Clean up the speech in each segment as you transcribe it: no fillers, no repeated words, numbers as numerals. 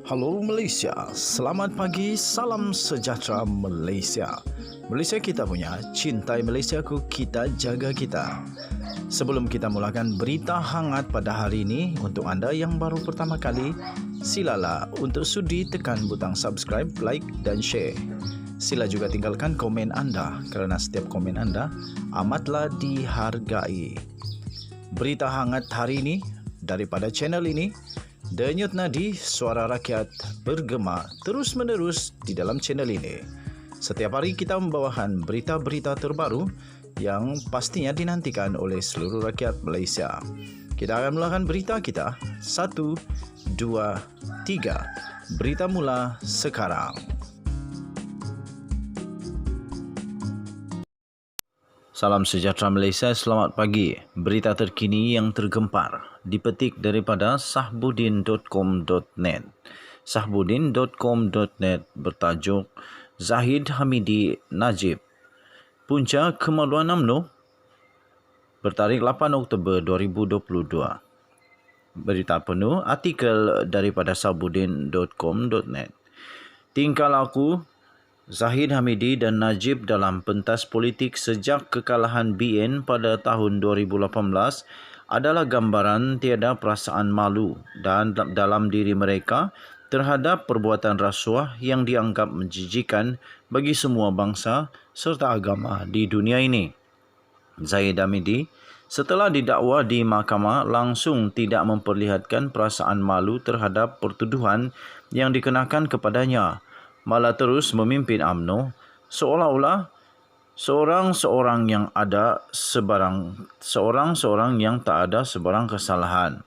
Halo Malaysia, selamat pagi, salam sejahtera Malaysia. Malaysia kita punya, cintai Malaysiaku, kita jaga kita. Sebelum kita mulakan berita hangat pada hari ini, untuk anda yang baru pertama kali, silalah untuk sudi tekan butang subscribe, like dan share. Sila juga tinggalkan komen anda kerana setiap komen anda amatlah dihargai. Berita hangat hari ini daripada channel ini, Denyut nadi suara rakyat bergema terus-menerus di dalam channel ini. Setiap hari kita membawakan berita-berita terbaru yang pastinya dinantikan oleh seluruh rakyat Malaysia. Kita akan mulakan berita kita. 1, 2, 3. Berita mula sekarang. Salam sejahtera Malaysia, selamat pagi. Berita terkini yang tergempar dipetik daripada sahbudin.com.net. Sahbudin.com.net bertajuk Zahid Hamidi Najib punca kemaluan UMNO bertarikh 8 Oktober 2022. Berita penuh artikel daripada sahbudin.com.net. Tingkah laku Zahid Hamidi dan Najib dalam pentas politik sejak kekalahan BN pada tahun 2018 adalah gambaran tiada perasaan malu dan dalam diri mereka terhadap perbuatan rasuah yang dianggap menjijikan bagi semua bangsa serta agama di dunia ini. Zahid Hamidi setelah didakwa di mahkamah langsung tidak memperlihatkan perasaan malu terhadap pertuduhan yang dikenakan kepadanya, malah terus memimpin UMNO seolah-olah seorang-seorang yang tak ada sebarang kesalahan.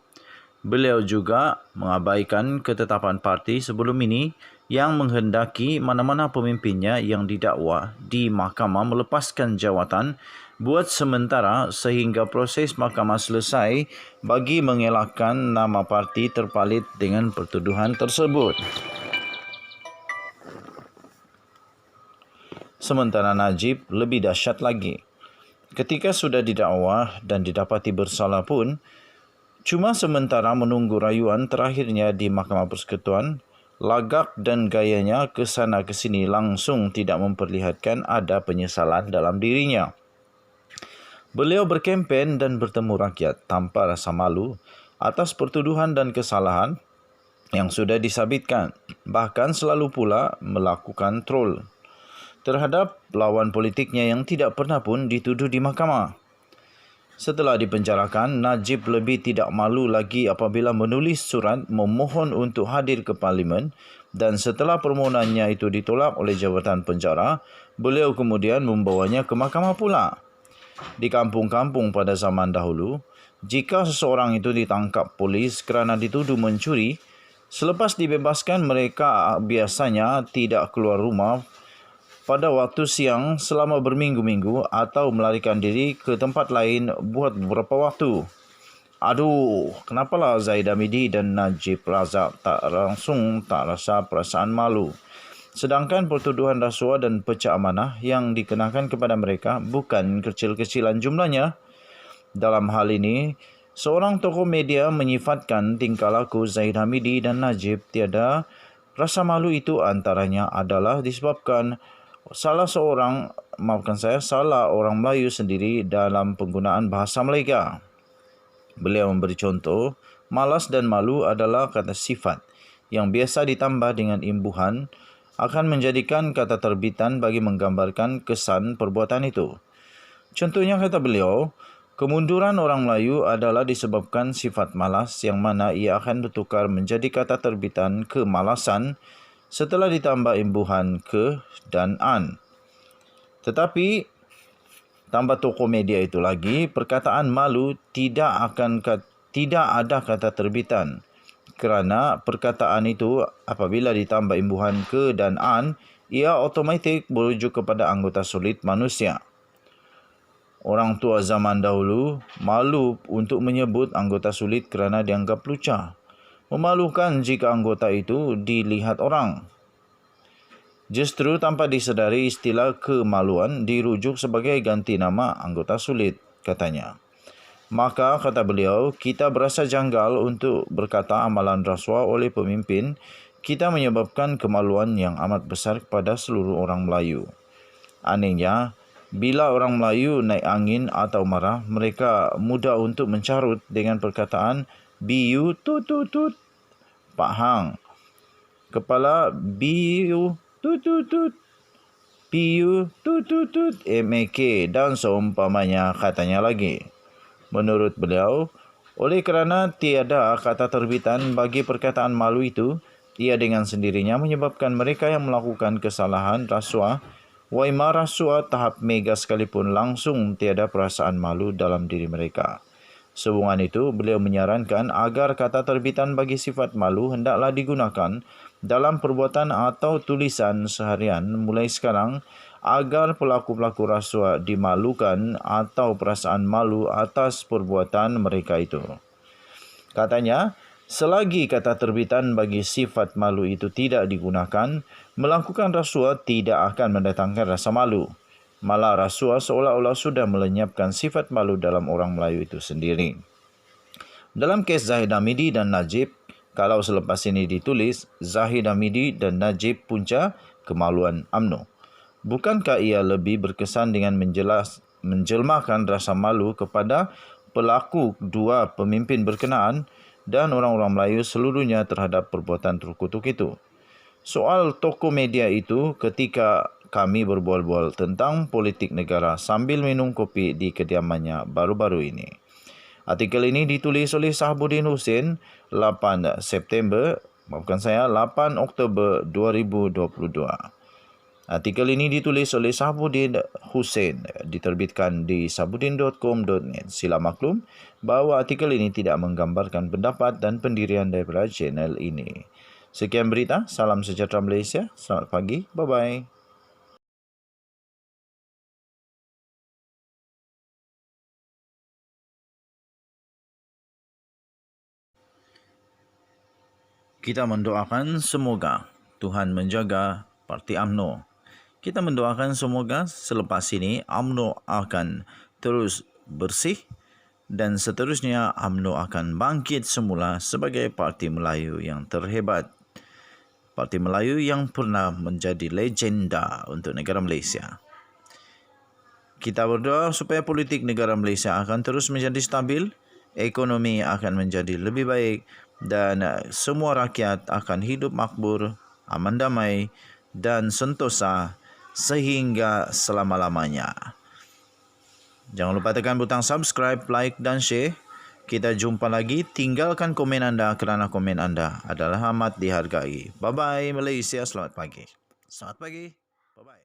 Beliau juga mengabaikan ketetapan parti sebelum ini yang menghendaki mana-mana pemimpinnya yang didakwa di mahkamah melepaskan jawatan buat sementara sehingga proses mahkamah selesai bagi mengelakkan nama parti terpalit dengan pertuduhan tersebut. Sementara Najib lebih dahsyat lagi. Ketika sudah didakwa dan didapati bersalah pun, cuma sementara menunggu rayuan terakhirnya di Mahkamah Persekutuan, lagak dan gayanya ke sana ke sini langsung tidak memperlihatkan ada penyesalan dalam dirinya. Beliau berkempen dan bertemu rakyat tanpa rasa malu atas pertuduhan dan kesalahan yang sudah disabitkan, bahkan selalu pula melakukan troll terhadap lawan politiknya yang tidak pernah pun dituduh di mahkamah. Setelah dipenjarakan, Najib lebih tidak malu lagi apabila menulis surat memohon untuk hadir ke Parlimen dan setelah permohonannya itu ditolak oleh jawatan penjara, beliau kemudian membawanya ke mahkamah pula. Di kampung-kampung pada zaman dahulu, jika seseorang itu ditangkap polis kerana dituduh mencuri, selepas dibebaskan mereka biasanya tidak keluar rumah pada waktu siang selama berminggu-minggu atau melarikan diri ke tempat lain buat beberapa waktu. Aduh, kenapalah Zahid Hamidi dan Najib Razak tak rasa perasaan malu. Sedangkan pertuduhan rasuah dan pecah amanah yang dikenakan kepada mereka bukan kecil-kecilan jumlahnya. Dalam hal ini, seorang tokoh media menyifatkan tingkah laku Zahid Hamidi dan Najib tiada rasa malu itu antaranya adalah disebabkan salah orang Melayu sendiri dalam penggunaan bahasa Melayu. Beliau memberi contoh, malas dan malu adalah kata sifat yang biasa ditambah dengan imbuhan akan menjadikan kata terbitan bagi menggambarkan kesan perbuatan itu. Contohnya kata beliau, kemunduran orang Melayu adalah disebabkan sifat malas yang mana ia akan bertukar menjadi kata terbitan kemalasan setelah ditambah imbuhan ke dan an. Tetapi tambah tokoh media itu lagi, perkataan malu tidak ada kata terbitan. Kerana perkataan itu apabila ditambah imbuhan ke dan an, ia otomatik merujuk kepada anggota sulit manusia. Orang tua zaman dahulu malu untuk menyebut anggota sulit kerana dianggap lucah. Memalukan jika anggota itu dilihat orang. Justru tanpa disedari istilah kemaluan dirujuk sebagai ganti nama anggota sulit, katanya. Maka, kata beliau, kita berasa janggal untuk berkata amalan rasuah oleh pemimpin Kita menyebabkan kemaluan yang amat besar kepada seluruh orang Melayu. Anehnya, bila orang Melayu naik angin atau marah, mereka mudah untuk mencarut dengan perkataan BU tut tut tut, Pak Hang. Kepala BU tut tut tut, PU tut tut tut, MAK dan seumpamanya katanya lagi. Menurut beliau, oleh kerana tiada kata terbitan bagi perkataan malu itu, ia dengan sendirinya menyebabkan mereka yang melakukan kesalahan rasuah, waima rasuah tahap mega sekalipun langsung tiada perasaan malu dalam diri mereka. Sehubungan itu, beliau menyarankan agar kata terbitan bagi sifat malu hendaklah digunakan dalam perbuatan atau tulisan seharian mulai sekarang agar pelaku-pelaku rasuah dimalukan atau perasaan malu atas perbuatan mereka itu. Katanya, selagi kata terbitan bagi sifat malu itu tidak digunakan, melakukan rasuah tidak akan mendatangkan rasa malu. Malah rasuah seolah-olah sudah melenyapkan sifat malu dalam orang Melayu itu sendiri. Dalam kes Zahid Hamidi dan Najib, kalau selepas ini ditulis, Zahid Hamidi dan Najib punca kemaluan UMNO. Bukankah ia lebih berkesan dengan menjelmakan rasa malu kepada pelaku dua pemimpin berkenaan dan orang-orang Melayu seluruhnya terhadap perbuatan terkutuk itu? Soal tokoh media itu ketika kami berbual-bual tentang politik negara sambil minum kopi di kediamannya baru-baru ini. Artikel ini ditulis oleh Sahabuddin Hussein 8 Oktober 2022. Artikel ini ditulis oleh Sahabuddin Hussein, diterbitkan di sahabuddin.com.net. Sila maklum bahawa artikel ini tidak menggambarkan pendapat dan pendirian daripada channel ini. Sekian berita, salam sejahtera Malaysia, selamat pagi, bye-bye. Kita mendoakan semoga Tuhan menjaga Parti UMNO. Kita mendoakan semoga selepas ini UMNO akan terus bersih dan seterusnya UMNO akan bangkit semula sebagai parti Melayu yang terhebat. Parti Melayu yang pernah menjadi legenda untuk negara Malaysia. Kita berdoa supaya politik negara Malaysia akan terus menjadi stabil, ekonomi akan menjadi lebih baik dan semua rakyat akan hidup makmur, aman damai dan sentosa sehingga selama-lamanya. Jangan lupa tekan butang subscribe, like dan share. Kita jumpa lagi. Tinggalkan komen anda kerana komen anda adalah amat dihargai. Bye-bye Malaysia. Selamat pagi. Selamat pagi. Bye-bye.